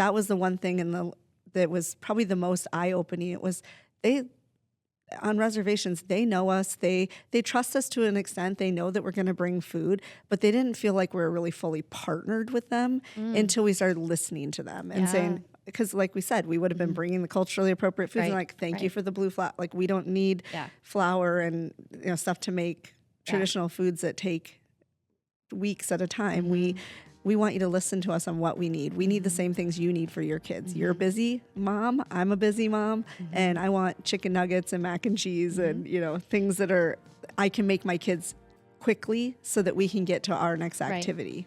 that was the one thing that was probably the most eye-opening. It was on reservations, they know us. They trust us to an extent. They know that we're going to bring food, but they didn't feel like we were really fully partnered with them until we started listening to them and saying, because like we said, we would have been bringing the culturally appropriate foods and like, thank you for the blue flour. Like we don't need flour and stuff to make traditional foods that take weeks at a time. We want you to listen to us on what we need. We need the same things you need for your kids. You're a busy mom. I'm a busy mom. And I want chicken nuggets and mac and cheese and, things that I can make my kids quickly so that we can get to our next activity.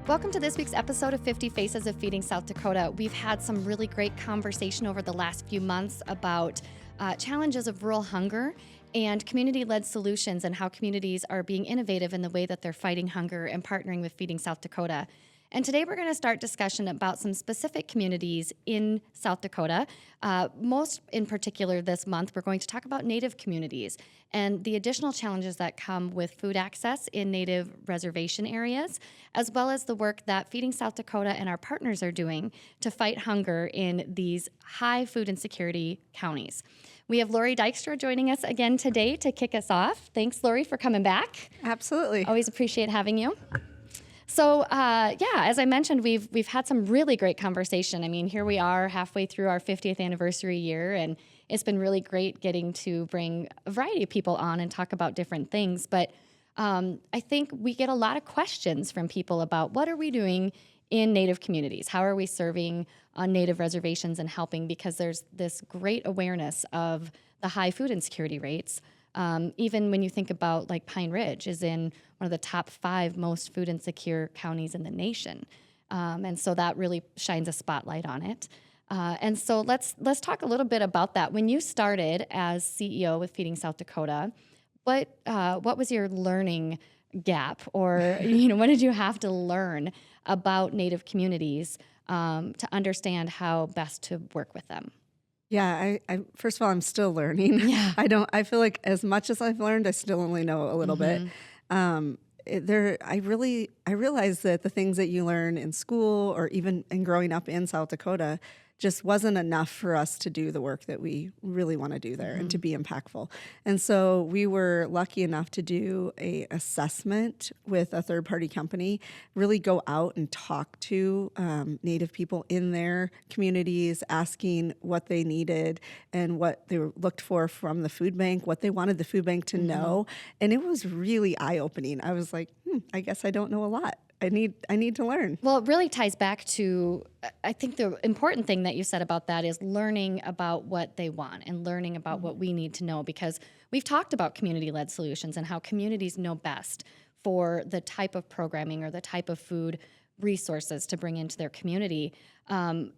Welcome to this week's episode of 50 Faces of Feeding South Dakota. We've had some really great conversation over the last few months about challenges of rural hunger and community-led solutions and how communities are being innovative in the way that they're fighting hunger and partnering with Feeding South Dakota. And today we're going to start discussion about some specific communities in South Dakota. Most in particular this month, we're going to talk about Native communities and the additional challenges that come with food access in Native reservation areas, as well as the work that Feeding South Dakota and our partners are doing to fight hunger in these high food insecurity counties. We have Lori Dykstra joining us again today to kick us off. Thanks, Lori, for coming back. Absolutely. Always appreciate having you. So, as I mentioned, we've had some really great conversation. I mean, here we are halfway through our 50th anniversary year, and it's been really great getting to bring a variety of people on and talk about different things. But I think we get a lot of questions from people about what are we doing in Native communities? How are we serving on Native reservations and helping? Because there's this great awareness of the high food insecurity rates. Even when you think about like Pine Ridge is in one of the top 5 most food insecure counties in the nation. And so that really shines a spotlight on it. And so let's talk a little bit about that. When you started as CEO with Feeding South Dakota, what was your learning gap, or what did you have to learn about Native communities to understand how best to work with them? Yeah, I first of all, I'm still learning. Yeah. I feel like as much as I've learned, I still only know a little bit. I realized that the things that you learn in school or even in growing up in South Dakota just wasn't enough for us to do the work that we really want to do there and to be impactful. And so we were lucky enough to do a assessment with a third-party company, really go out and talk to Native people in their communities, asking what they needed and what they looked for from the food bank, what they wanted the food bank to know. And it was really eye-opening. I was like, I guess I don't know a lot. I need to learn. Well, it really ties back to, I think the important thing that you said about that is learning about what they want and learning about what we need to know, because we've talked about community-led solutions and how communities know best for the type of programming or the type of food resources to bring into their community. And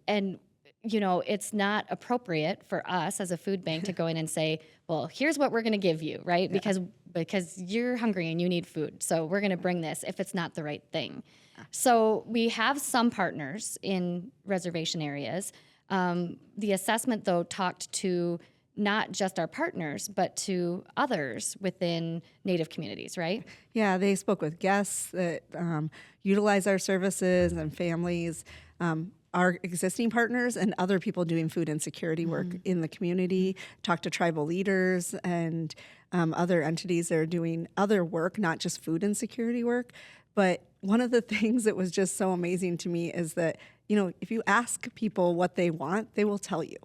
it's not appropriate for us as a food bank to go in and say, well, here's what we're going to give you, right? Yeah. Because you're hungry and you need food. So we're going to bring this if it's not the right thing. So we have some partners in reservation areas. The assessment, though, talked to not just our partners, but to others within Native communities, right? Yeah, they spoke with guests that utilize our services and families, our existing partners and other people doing food insecurity work in the community, talk to tribal leaders and other entities that are doing other work, not just food insecurity work. But one of the things that was just so amazing to me is that, if you ask people what they want, they will tell you.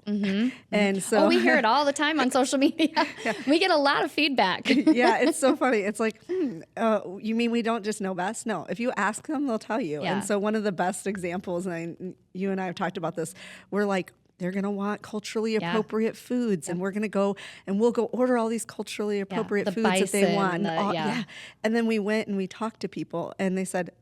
And so we hear it all the time on social media. Yeah. We get a lot of feedback. Yeah, it's so funny. It's like, you mean we don't just know best? No, if you ask them, they'll tell you. Yeah. And so one of the best examples, and you and I have talked about this, we're like, they're going to want culturally appropriate foods, and we're going to go and we'll go order all these culturally appropriate foods that they want. And then we went and we talked to people, and they said,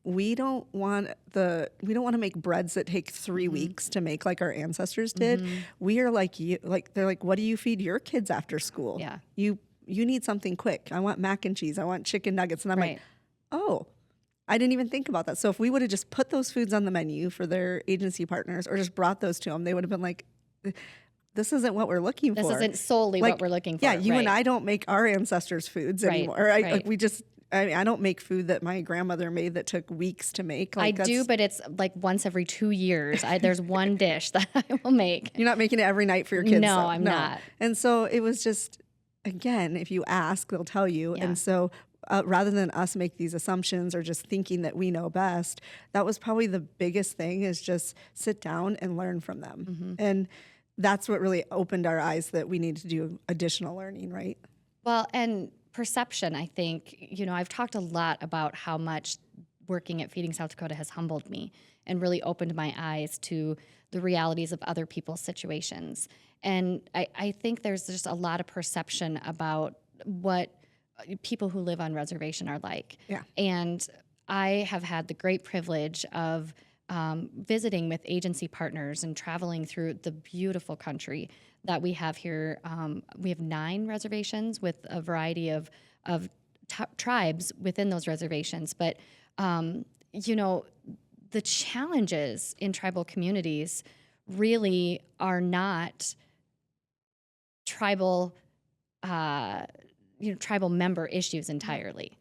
we don't want to make breads that take 3 weeks to make like our ancestors did. We are like you. Like they're like, what do you feed your kids after school? Yeah, you need something quick. I want mac and cheese. I want chicken nuggets. And I'm like, oh, I didn't even think about that. So if we would have just put those foods on the menu for their agency partners or just brought those to them, they would have been like, this isn't what we're looking This for. isn't solely what we're looking for. Yeah, you and right. I don't make our ancestors' foods Right, anymore. right. I don't make food that my grandmother made that took weeks to make. I do, but it's like once every 2 years. There's one dish that I will make. You're not making it every night for your kids. No, though. I'm not. And so it was just, again, if you ask, they'll tell you. Yeah. And so rather than us make these assumptions or just thinking that we know best, that was probably the biggest thing, is just sit down and learn from them. Mm-hmm. And that's what really opened our eyes that we need to do additional learning, right? Well, and perception, I think, I've talked a lot about how much working at Feeding South Dakota has humbled me and really opened my eyes to the realities of other people's situations. And I think there's just a lot of perception about what people who live on reservation are like. Yeah. And I have had the great privilege of visiting with agency partners and traveling through the beautiful country that we have here. We have 9 reservations with a variety of tribes within those reservations. But, the challenges in tribal communities really are not tribal tribal member issues entirely.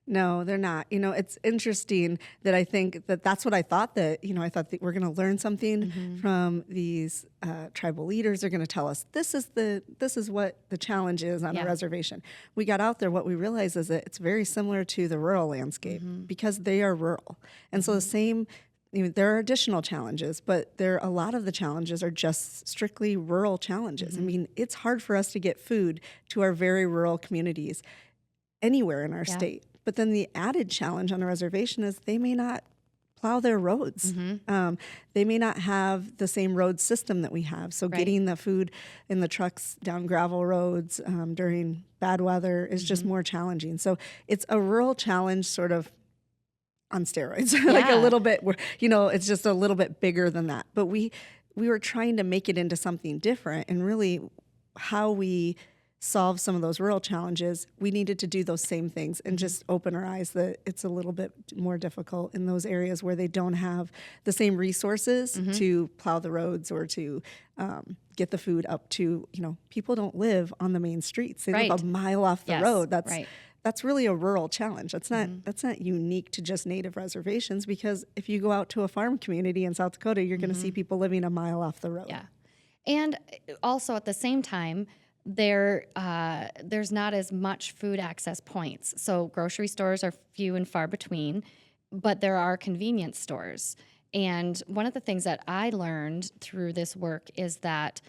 No, they're not. It's interesting that I think that that's what I thought, that, I thought that we're going to learn something from these tribal leaders. They're going to tell us this is what the challenge is on a reservation. We got out there. What we realized is that it's very similar to the rural landscape because they are rural. And so the same, there are additional challenges, but a lot of the challenges are just strictly rural challenges. I mean, it's hard for us to get food to our very rural communities anywhere in our state. But then the added challenge on a reservation is they may not plow their roads. They may not have the same road system that we have. So getting the food in the trucks down gravel roads during bad weather is just more challenging. So it's a rural challenge sort of on steroids, like a little bit, it's just a little bit bigger than that. But we were trying to make it into something different, and really how we solve some of those rural challenges, we needed to do those same things and just open our eyes that it's a little bit more difficult in those areas where they don't have the same resources to plow the roads or to get the food up to, people don't live on the main streets. They live a mile off the road. That's really a rural challenge. That's not unique to just native reservations, because if you go out to a farm community in South Dakota, you're going to see people living a mile off the road. Yeah. And also at the same time, there's not as much food access points. So grocery stores are few and far between, but there are convenience stores. And one of the things that I learned through this work is that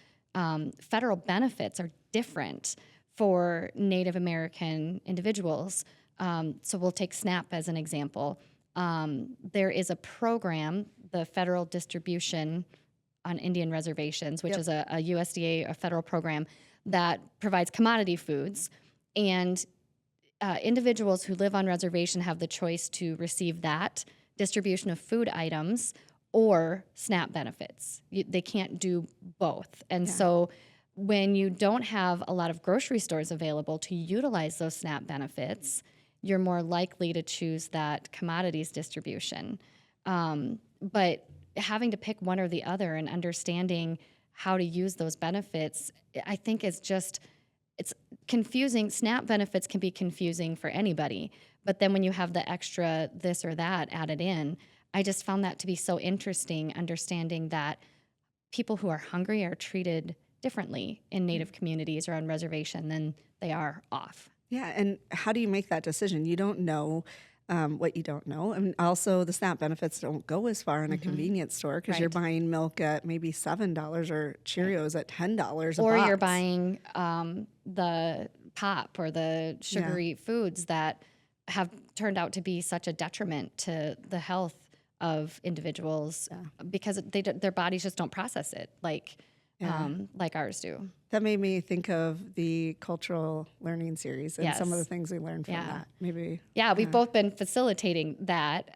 federal benefits are different for Native American individuals. So we'll take SNAP as an example. There is a program, the Federal Distribution on Indian Reservations, which is a USDA, a federal program that provides commodity foods, and individuals who live on reservation have the choice to receive that distribution of food items or SNAP benefits. They can't do both. And so when you don't have a lot of grocery stores available to utilize those SNAP benefits, you're more likely to choose that commodities distribution. But having to pick one or the other and understanding how to use those benefits, I think it's confusing. SNAP benefits can be confusing for anybody, but then when you have the extra this or that added in, I just found that to be so interesting, understanding that people who are hungry are treated differently in Native communities or on reservation than they are off. Yeah, and how do you make that decision? You don't know what you don't know. And also the SNAP benefits don't go as far in a convenience store, because you're buying milk at maybe $7 or Cheerios at $10 a or box. you're buying the pop or the sugary foods that have turned out to be such a detriment to the health of individuals because their bodies just don't process it like ours do. That made me think of the cultural learning series and some of the things we learned from that. Maybe. Yeah, we've both been facilitating that.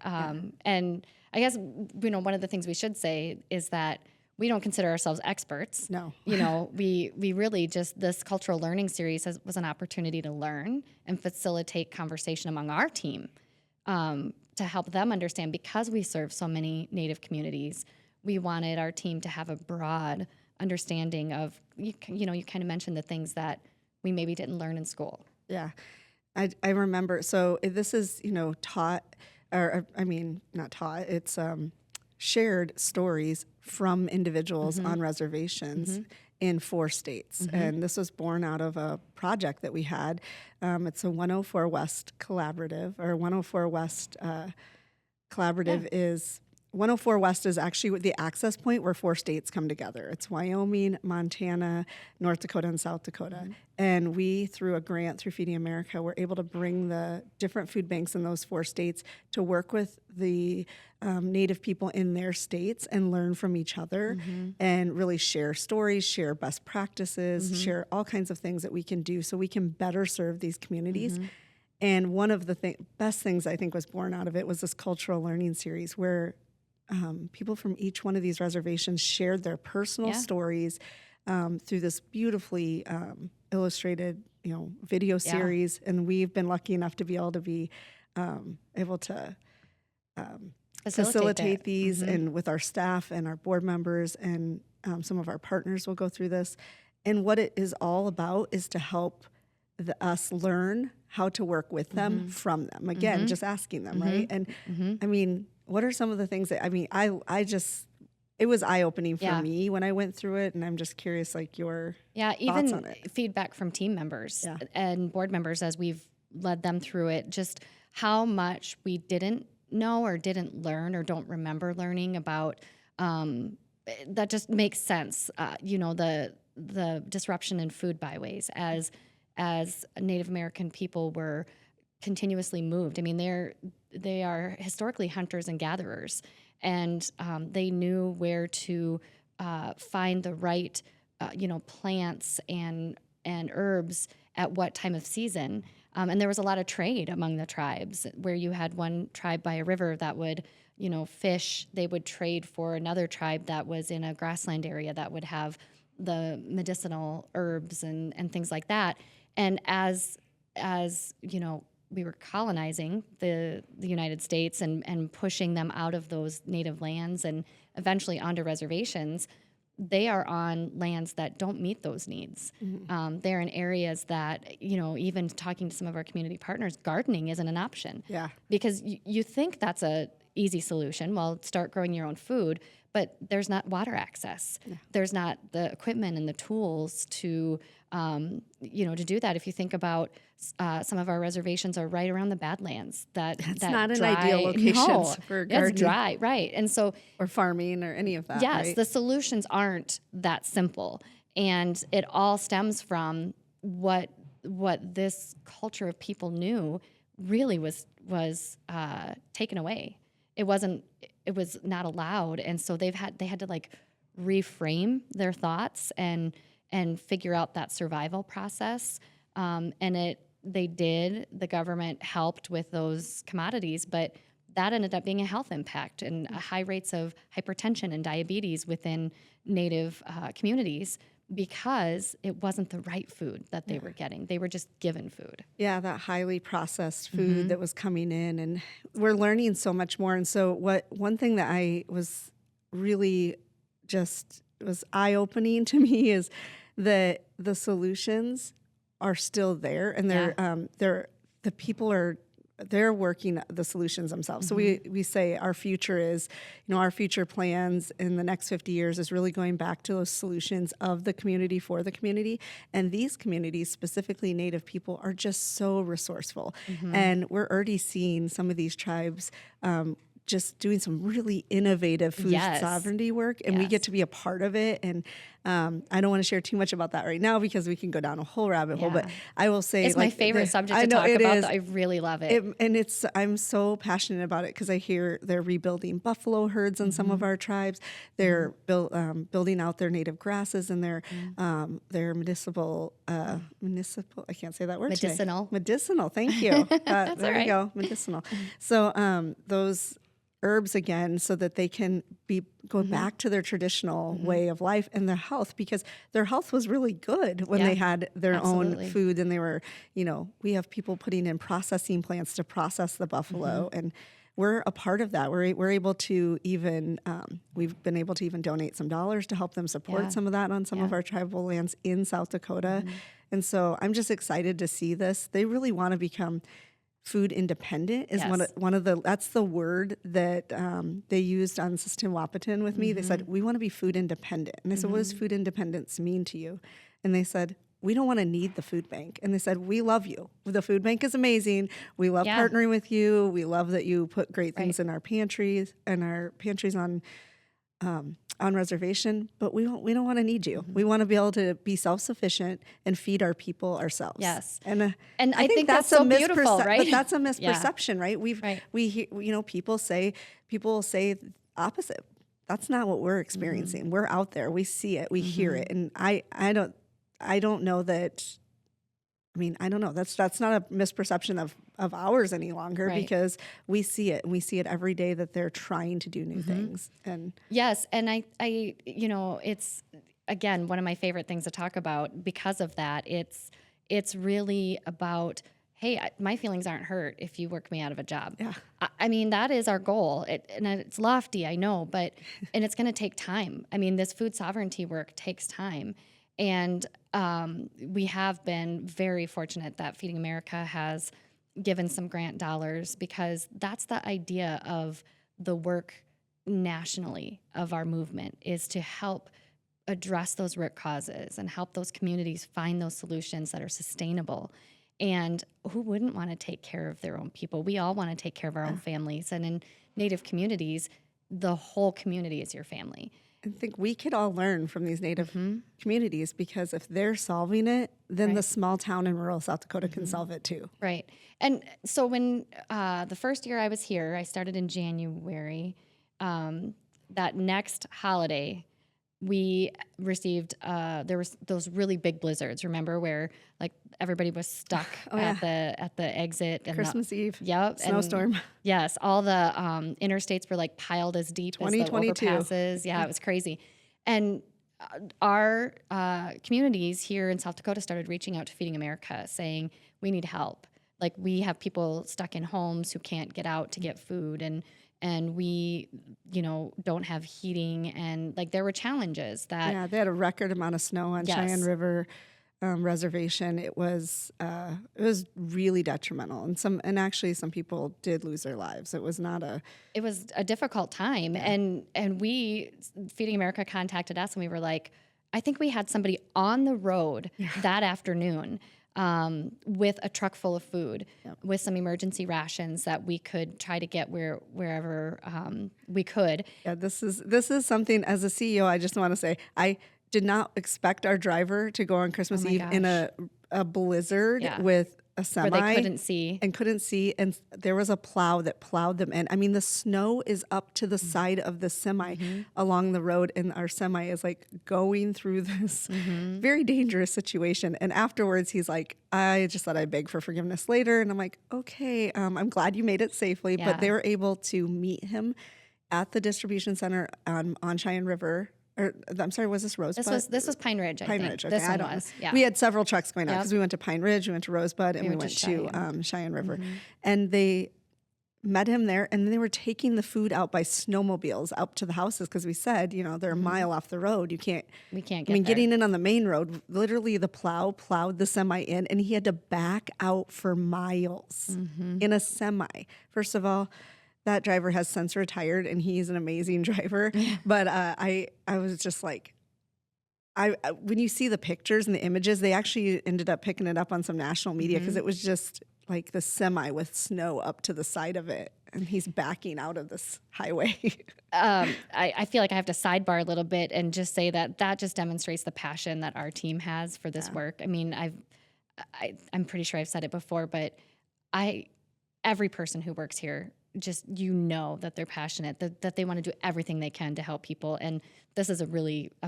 And I guess, one of the things we should say is that we don't consider ourselves experts. No. We really just, this cultural learning series was an opportunity to learn and facilitate conversation among our team to help them understand, because we serve so many Native communities. We wanted our team to have a broad understanding of, you kind of mentioned the things that we maybe didn't learn in school. Yeah. I remember, so this is, taught, or I mean, not taught, it's shared stories from individuals on reservations in 4 states. And this was born out of a project that we had. It's a 104 West collaborative, or 104 West collaborative is 104 West is actually the access point where 4 states come together. It's Wyoming, Montana, North Dakota, and South Dakota. And we, through a grant through Feeding America, were able to bring the different food banks in those 4 states to work with the Native people in their states and learn from each other and really share stories, share best practices, share all kinds of things that we can do so we can better serve these communities. And one of the best things I think was born out of it was this cultural learning series where people from each one of these reservations shared their personal stories through this beautifully illustrated, video series. And we've been lucky enough to be able to facilitate these, and with our staff and our board members and some of our partners will go through this. And what it is all about is to help us learn how to work with them from them. Again, just asking them, right? And I mean, what are some of the things that, it was eye-opening for me when I went through it, and I'm just curious, like, your thoughts on it. Feedback from team members and board members as we've led them through it, just how much we didn't know or didn't learn or don't remember learning about, that just makes sense. The disruption in food byways as Native American people were continuously moved. I mean, they are historically hunters and gatherers, and they knew where to find the right, plants and herbs at what time of season. And there was a lot of trade among the tribes, where you had one tribe by a river that would, fish. They would trade for another tribe that was in a grassland area that would have the medicinal herbs and things like that. And as we were colonizing the United States and pushing them out of those native lands and eventually onto reservations, they are on lands that don't meet those needs. They're in areas that, even talking to some of our community partners, gardening isn't an option. Yeah. Because you think that's a easy solution. Well, start growing your own food, but there's not water access. Yeah. There's not the equipment and the tools to do that. If you think about some of our reservations are right around the Badlands. That's not dry, an ideal location for gardening. It's dry, right? And so, or farming or any of that. Yes, right? The solutions aren't that simple, and it all stems from what this culture of people knew really was taken away. It was not allowed, and so they had to like reframe their thoughts and figure out that survival process. They did. The government helped with those commodities, but that ended up being a health impact and high rates of hypertension and diabetes within Native communities because it wasn't the right food that they were getting. They were just given food. Yeah, that highly processed food that was coming in, and we're learning so much more. And so one thing that I was really was eye-opening to me is that the solutions are still there, and the people they're working the solutions themselves. So we say our future is, our future plans in the next 50 years is really going back to those solutions of the community for the community. And these communities, specifically Native people, are just so resourceful. And we're already seeing some of these tribes just doing some really innovative food sovereignty work, and we get to be a part of it. And I don't want to share too much about that right now because we can go down a whole rabbit hole, but I will say it's my favorite subject to talk about. I really love it. I'm so passionate about it because I hear they're rebuilding buffalo herds in some of our tribes. They're building out their native grasses and their municipal, I can't say that word medicinal. Today. Medicinal, thank you. There we go, medicinal. So those herbs again, so that they can go back to their traditional way of life and their health, because their health was really good when they had their own food, and they were, we have people putting in processing plants to process the buffalo, and we're a part of that. We're able to even, we've been able to even donate some dollars to help them support some of that on some of our tribal lands in South Dakota. And so I'm just excited to see this. They really want to become food independent is one of the, that's the word that they used on Sistine-Wapitan with me. They said, we want to be food independent. And I said, what does food independence mean to you? And they said, we don't want to need the food bank. And they said, we love you. The food bank is amazing. We love partnering with you. We love that you put great things in our pantries on reservation, but we don't want to need you. We want to be able to be self-sufficient and feed our people ourselves. Yes. And I think that's so beautiful, right? But that's a misperception, right? We hear, people will say opposite. That's not what we're experiencing. We're out there. We see it. We hear it. And I don't know that. I mean, I don't know. That's not a misperception of ours any longer because we see it, and we see it every day that they're trying to do new things. And yes, and I it's again one of my favorite things to talk about because of that. It's really about, hey, my feelings aren't hurt if you work me out of a job. Yeah. I mean, that is our goal. And it's lofty, I know, and it's going to take time. I mean, this food sovereignty work takes time. And we have been very fortunate that Feeding America has given some grant dollars because that's the idea of the work nationally of our movement is to help address those root causes and help those communities find those solutions that are sustainable. And who wouldn't want to take care of their own people? We all want to take care of our own families. And in Native communities, the whole community is your family. I think we could all learn from these Native communities because if they're solving it, then the small town in rural South Dakota can solve it too. Right. And so when the first year I was here, I started in January. That next holiday, we received, there was those really big blizzards, remember, where like everybody was stuck at the exit. And Christmas Eve. Yep. Snowstorm. Yes. All the interstates were like piled as deep as the 2022. overpasses. Yeah, it was crazy. And our communities here in South Dakota started reaching out to Feeding America saying, we need help. Like we have people stuck in homes who can't get out to get food and we, don't have heating and like there were challenges that. Yeah, they had a record amount of snow on Cheyenne River reservation. It was really detrimental, and actually some people did lose their lives. It was a difficult time, and we Feeding America contacted us, and we were like, I think we had somebody on the road that afternoon. With a truck full of food, with some emergency rations that we could try to get wherever we could. Yeah, this is something as a CEO. I just want to say I did not expect our driver to go on Christmas Eve in a blizzard with a semi where they couldn't see, and there was a plow that plowed them in. I mean, the snow is up to the side of the semi along the road, and our semi is like going through this very dangerous situation. And afterwards, he's like, I just thought I'd beg for forgiveness later. And I'm like, okay, I'm glad you made it safely. But they were able to meet him at the distribution center on Cheyenne River. Or, I'm sorry, was this Rosebud? This was Pine Ridge, I think. Ridge, okay. This one was, yeah. We had several trucks going out because we went to Pine Ridge, we went to Rosebud, and we went to Cheyenne River. And they met him there, and they were taking the food out by snowmobiles up to the houses because we said, they're a mile off the road. We can't get there. Getting in on the main road, literally the plow plowed the semi in, and he had to back out for miles in a semi. First of all, that driver has since retired, and he's an amazing driver. But I was just like, when you see the pictures and the images, they actually ended up picking it up on some national media because it was just like the semi with snow up to the side of it, and he's backing out of this highway. I feel like I have to sidebar a little bit and just say that just demonstrates the passion that our team has for this work. I mean, I'm pretty sure I've said it before, but every person who works here, just that they're passionate, that they want to do everything they can to help people. And this is a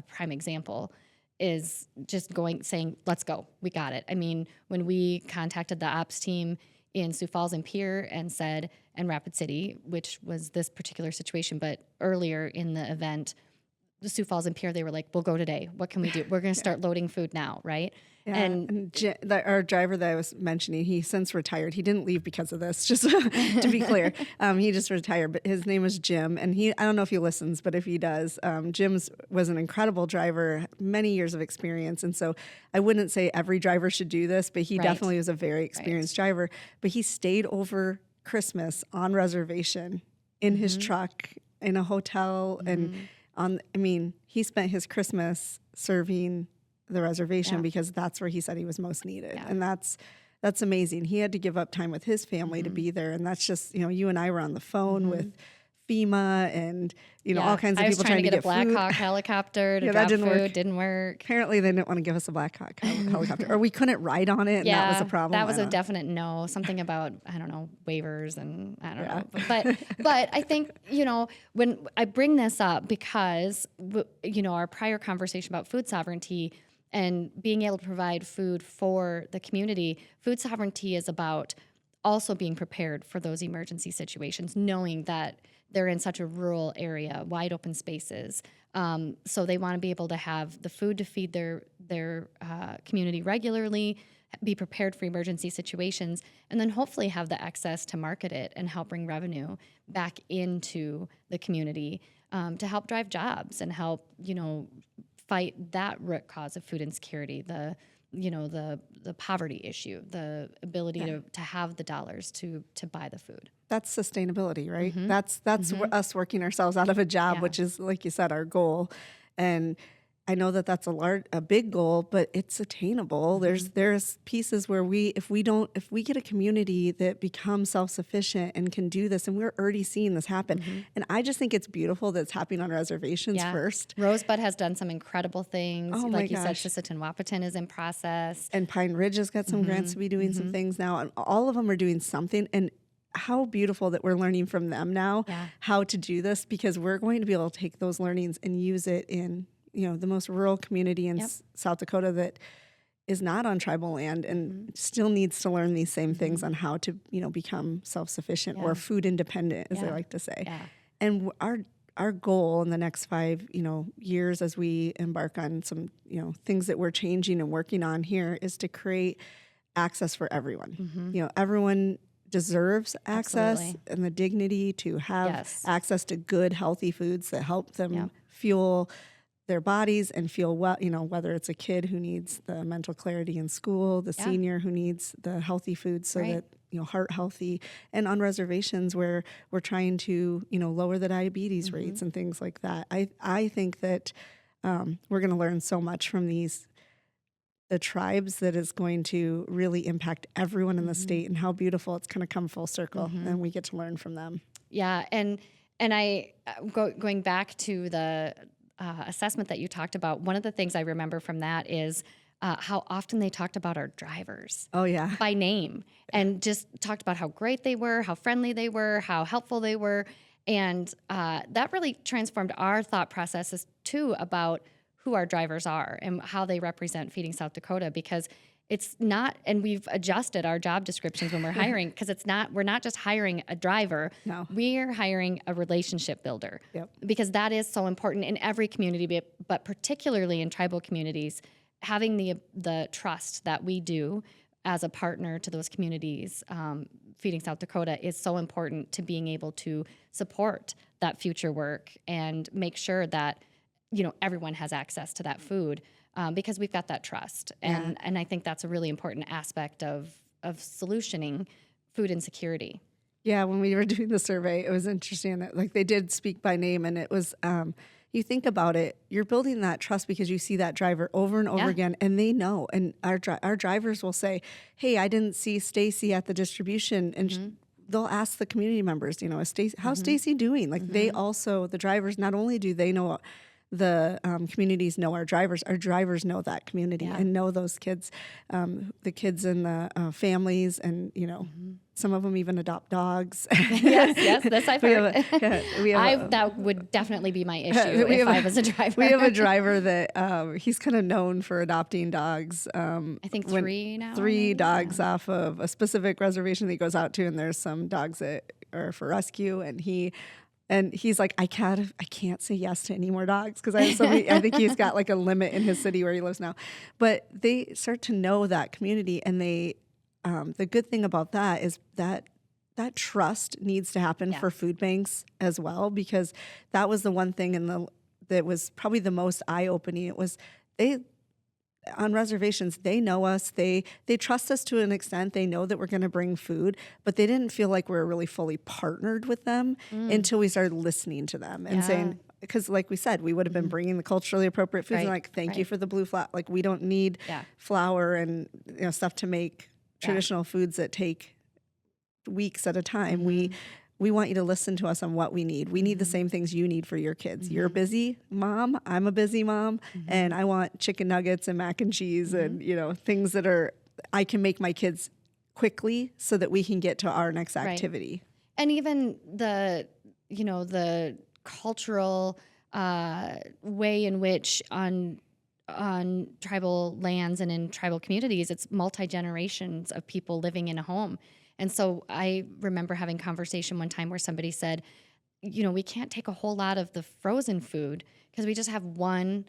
prime example, is just saying, let's go, we got it. I mean, when we contacted the ops team in Sioux Falls and Pierre and Rapid City, which was this particular situation, but earlier in the event, Sioux Falls and Pierre, they were like, we'll go today. What can we do? We're going to start loading food now, right? Yeah, and our driver that I was mentioning, he since retired. He didn't leave because of this, just to be clear. He just retired, but his name is Jim, and I don't know if he listens, but if he does, Jim was an incredible driver, many years of experience, and so I wouldn't say every driver should do this, but he definitely was a very experienced driver. But he stayed over Christmas on reservation in his truck in a hotel, and he spent his Christmas serving the reservation because that's where he said he was most needed. And that's amazing. He had to give up time with his family to be there. And that's just, you and I were on the phone with FEMA and, all kinds of people trying to get a Black Hawk helicopter to drop food. Didn't work. Apparently they didn't want to give us a Black Hawk helicopter, or we couldn't ride on it. And that was a problem. That was a definite no. Something about, I don't know, waivers and I don't know. But I think, when I bring this up because, our prior conversation about food sovereignty and being able to provide food for the community, food sovereignty is about also being prepared for those emergency situations, knowing that they're in such a rural area, wide open spaces. So they want to be able to have the food to feed their community regularly, be prepared for emergency situations, and then hopefully have the access to market it and help bring revenue back into the community to help drive jobs and help, fight that root cause of food insecurity, the poverty issue, the ability to have the dollars to buy the food. That's sustainability, right? That's us working ourselves out of a job, which is, like you said, our goal. And I know that that's a big goal, but it's attainable. There's pieces where if we get a community that becomes self-sufficient and can do this, and we're already seeing this happen. And I just think it's beautiful that it's happening on reservations first. Rosebud has done some incredible things. Oh like you said, Sisseton-Wahpeton is in process. And Pine Ridge has got some grants to be doing some things now. And all of them are doing something. And how beautiful that we're learning from them now how to do this, because we're going to be able to take those learnings and use it in the most rural community in South Dakota that is not on tribal land and still needs to learn these same things on how to, become self-sufficient or food independent, as they like to say. And our goal in the next 5, years as we embark on some, things that we're changing and working on here is to create access for everyone. Everyone deserves access and the dignity to have access to good, healthy foods that help them fuel their bodies and feel well, whether it's a kid who needs the mental clarity in school, the senior who needs the healthy food so that, heart healthy, and on reservations where we're trying to, lower the diabetes rates and things like that. I think that we're going to learn so much from the tribes that is going to really impact everyone in the state, and how beautiful it's going to come full circle and we get to learn from them. Yeah. And I, going back to the assessment that you talked about, one of the things I remember from that is how often they talked about our drivers. Oh, yeah. By name, and just talked about how great they were, how friendly they were, how helpful they were. And that really transformed our thought processes too about who our drivers are and how they represent Feeding South Dakota, because it's not, and we've adjusted our job descriptions when we're hiring, because we're not just hiring a driver. No. We're hiring a relationship builder. Because that is so important in every community, but particularly in tribal communities, having the trust that we do as a partner to those communities, Feeding South Dakota, is so important to being able to support that future work and make sure that, everyone has access to that food. Because we've got that trust. And I think that's a really important aspect of solutioning food insecurity. Yeah, when we were doing the survey, it was interesting that they did speak by name, and it was, you think about it, you're building that trust because you see that driver over and over again, and they know. And our drivers will say, hey, I didn't see Stacy at the distribution, and they'll ask the community members, how's Stacy doing? They also, the drivers, not only do they know the communities know our drivers know that community and know those kids, the kids and the families, and some of them even adopt dogs. Yes, this I've heard. That would definitely be my issue if I was a driver. We have a driver that he's kind of known for adopting dogs. I think 3 now. 3 dogs off of a specific reservation that he goes out to, and there's some dogs that are for rescue, and he And he's like, I can't say yes to any more dogs because I have so many. I think he's got like a limit in his city where he lives now. But they start to know that community, and the good thing about that is that trust needs to happen for food banks as well, because that was the one thing that was probably the most eye-opening. It was on reservations, they know us. They trust us to an extent. They know that we're going to bring food, but they didn't feel like we were really fully partnered with them until we started listening to them and saying, because like we said, we would have been bringing the culturally appropriate foods and like, thank you for the blue flour. Like, we don't need flour and stuff to make traditional foods that take weeks at a time. We want you to listen to us on what we need. We need the same things you need for your kids. You're a busy mom. I'm a busy mom. And I want chicken nuggets and mac and cheese and, things that I can make my kids quickly so that we can get to our next activity. And even the cultural way in which on tribal lands and in tribal communities, it's multi-generations of people living in a home. And so I remember having a conversation one time where somebody said, we can't take a whole lot of the frozen food because we just have one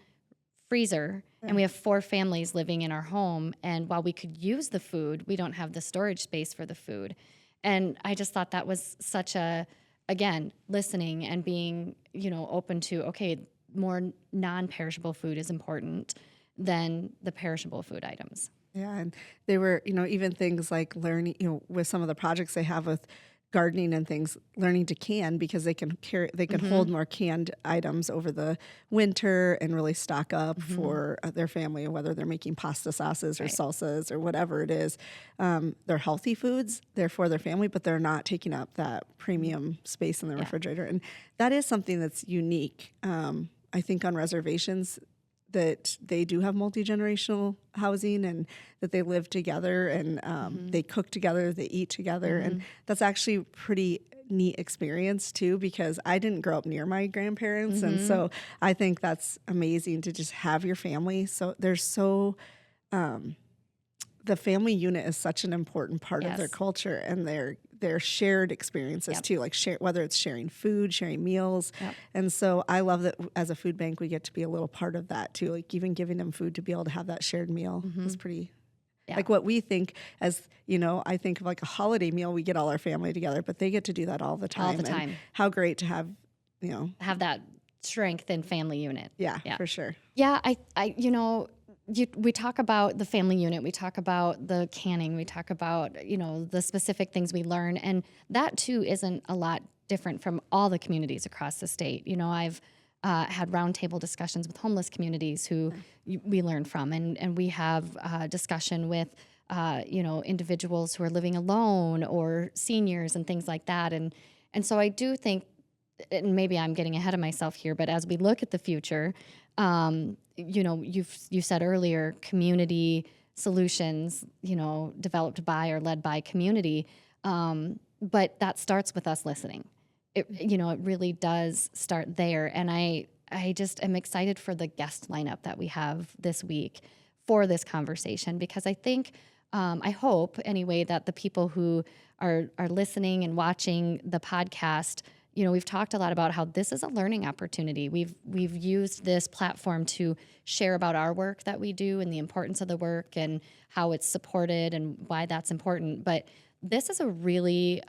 freezer and we have 4 families living in our home. And while we could use the food, we don't have the storage space for the food. And I just thought that was such again, listening and being, open to, okay, more non-perishable food is important than the perishable food items. Yeah, and they were, even things like learning, with some of the projects they have with gardening and things, learning to can, because they can hold more canned items over the winter and really stock up for their family, whether they're making pasta sauces or salsas or whatever it is. They're healthy foods, they're for their family, but they're not taking up that premium space in the refrigerator. And that is something that's unique, I think, on reservations, that they do have multi-generational housing and that they live together and they cook together, they eat together. And that's actually a pretty neat experience too, because I didn't grow up near my grandparents. And so I think that's amazing to just have your family. So the family unit is such an important part of their culture and their shared experiences too, like whether it's sharing food, sharing meals. And so I love that as a food bank, we get to be a little part of that too. Like, even giving them food to be able to have that shared meal is pretty, like what we think as, I think of like a holiday meal, we get all our family together, but they get to do that all the time. All the time. And how great to have, have that strength and family unit. Yeah, for sure. Yeah. We talk about the family unit, we talk about the canning, we talk about, the specific things we learn. And that too isn't a lot different from all the communities across the state. I've had roundtable discussions with homeless communities who we learn from. And we have discussion with, individuals who are living alone or seniors and things like that. And so I do think, and maybe I'm getting ahead of myself here, but as we look at the future, you said earlier, community solutions, developed by or led by community. But that starts with us listening. It really does start there. And I just am excited for the guest lineup that we have this week for this conversation, because I think, I hope anyway, that the people who are listening and watching the podcast, we've talked a lot about how this is a learning opportunity. We've used this platform to share about our work that we do and the importance of the work and how it's supported and why that's important. But this is a really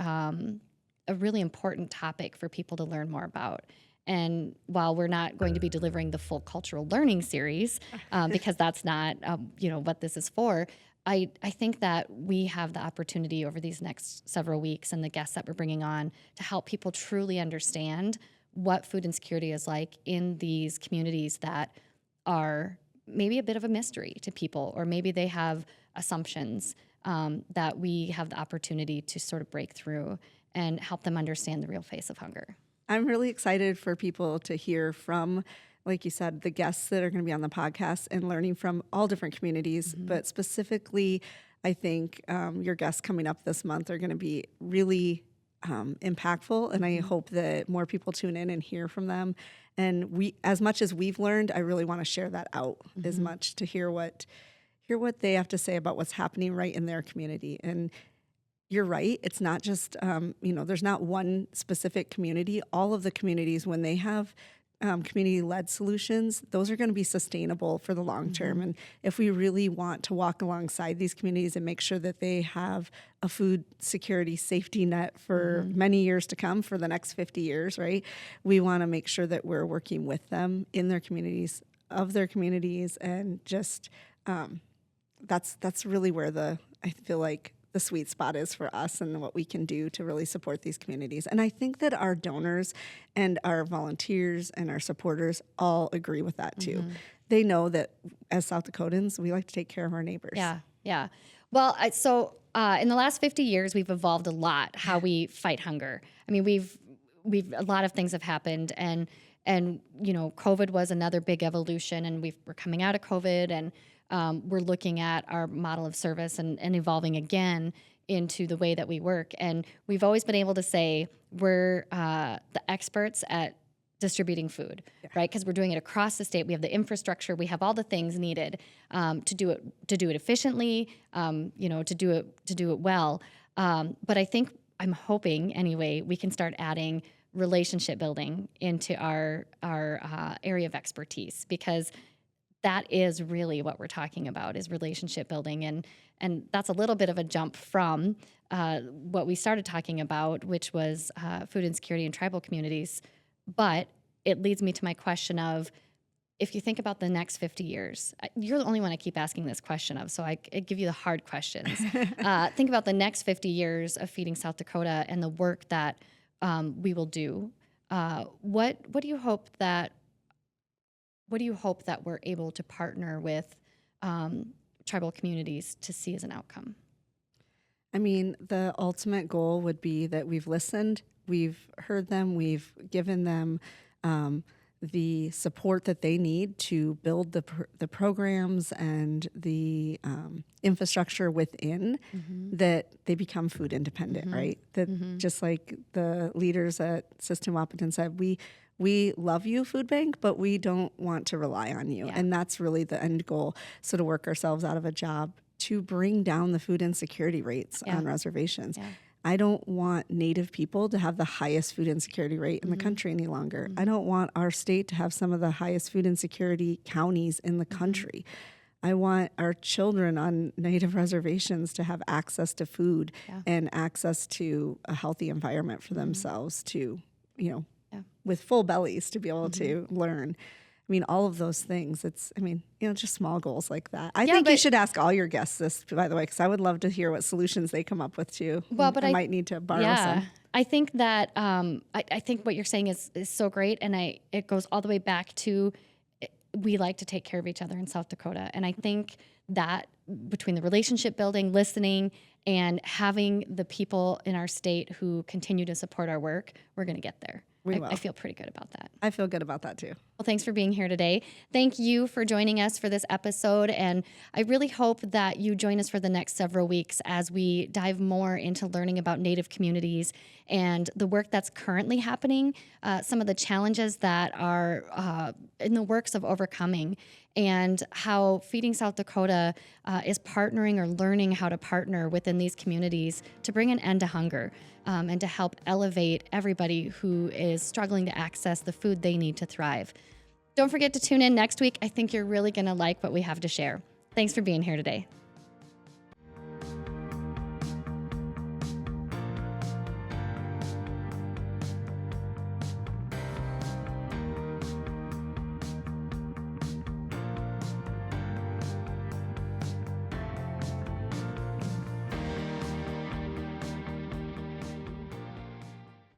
important topic for people to learn more about. And while we're not going to be delivering the full cultural learning series, because that's not what this is for, I think that we have the opportunity over these next several weeks and the guests that we're bringing on to help people truly understand what food insecurity is like in these communities that are maybe a bit of a mystery to people, or maybe they have assumptions that we have the opportunity to sort of break through and help them understand the real face of hunger. I'm really excited for people to hear from, like you said, the guests that are going to be on the podcast and learning from all different communities. But specifically, I think your guests coming up this month are going to be really impactful. And I hope that more people tune in and hear from them. And as much as we've learned, I really want to share that out as much, to hear what they have to say about what's happening right in their community. And you're right. It's not just, there's not one specific community. All of the communities, when they have community-led solutions, those are going to be sustainable for the long term. And if we really want to walk alongside these communities and make sure that they have a food security safety net for many years to come, for the next 50 years, right? We want to make sure that we're working with them in their communities, of their communities, and just that's really where I feel like the sweet spot is for us and what we can do to really support these communities. And I think that our donors and our volunteers and our supporters all agree with that too. They know that as South Dakotans, we like to take care of our neighbors. Yeah, yeah. Well, in the last 50 years, we've evolved a lot how we fight hunger. I mean, we've a lot of things have happened, and COVID was another big evolution, and we're coming out of COVID, and we're looking at our model of service and evolving again into the way that we work. And we've always been able to say we're the experts at distributing food, right? Because we're doing it across the state. We have the infrastructure. We have all the things needed to do it efficiently, to do it well. But I think, I'm hoping anyway, we can start adding relationship building into our area of expertise, because that is really what we're talking about, is relationship building. And that's a little bit of a jump from what we started talking about, which was food insecurity in tribal communities. But it leads me to my question of, if you think about the next 50 years, you're the only one I keep asking this question of, so I give you the hard questions. Think about the next 50 years of Feeding South Dakota and the work that we will do. What do you hope that we're able to partner with tribal communities to see as an outcome? I mean, the ultimate goal would be that we've listened, we've heard them, we've given them the support that they need to build the programs and the infrastructure within, that they become food independent, right? That just like the leaders at System Wahpeton said, we love you, Food Bank, but we don't want to rely on you. And that's really the end goal. So to work ourselves out of a job to bring down the food insecurity rates on reservations. I don't want Native people to have the highest food insecurity rate in the country any longer. I don't want our state to have some of the highest food insecurity counties in the country. I want our children on Native reservations to have access to food and access to a healthy environment for themselves to, with full bellies, to be able to learn. I mean, all of those things. Just small goals like that. I think you should ask all your guests this, by the way, because I would love to hear what solutions they come up with too. Well, but I might need to borrow some. I think that I think what you're saying is so great, and it goes all the way back to, we like to take care of each other in South Dakota, and I think that between the relationship building, listening, and having the people in our state who continue to support our work, we're going to get there. I feel pretty good about that. I feel good about that too. Well, thanks for being here today. Thank you for joining us for this episode. And I really hope that you join us for the next several weeks as we dive more into learning about Native communities and the work that's currently happening, some of the challenges that are in the works of overcoming, and how Feeding South Dakota is partnering or learning how to partner within these communities to bring an end to hunger. And to help elevate everybody who is struggling to access the food they need to thrive. Don't forget to tune in next week. I think you're really going to like what we have to share. Thanks for being here today.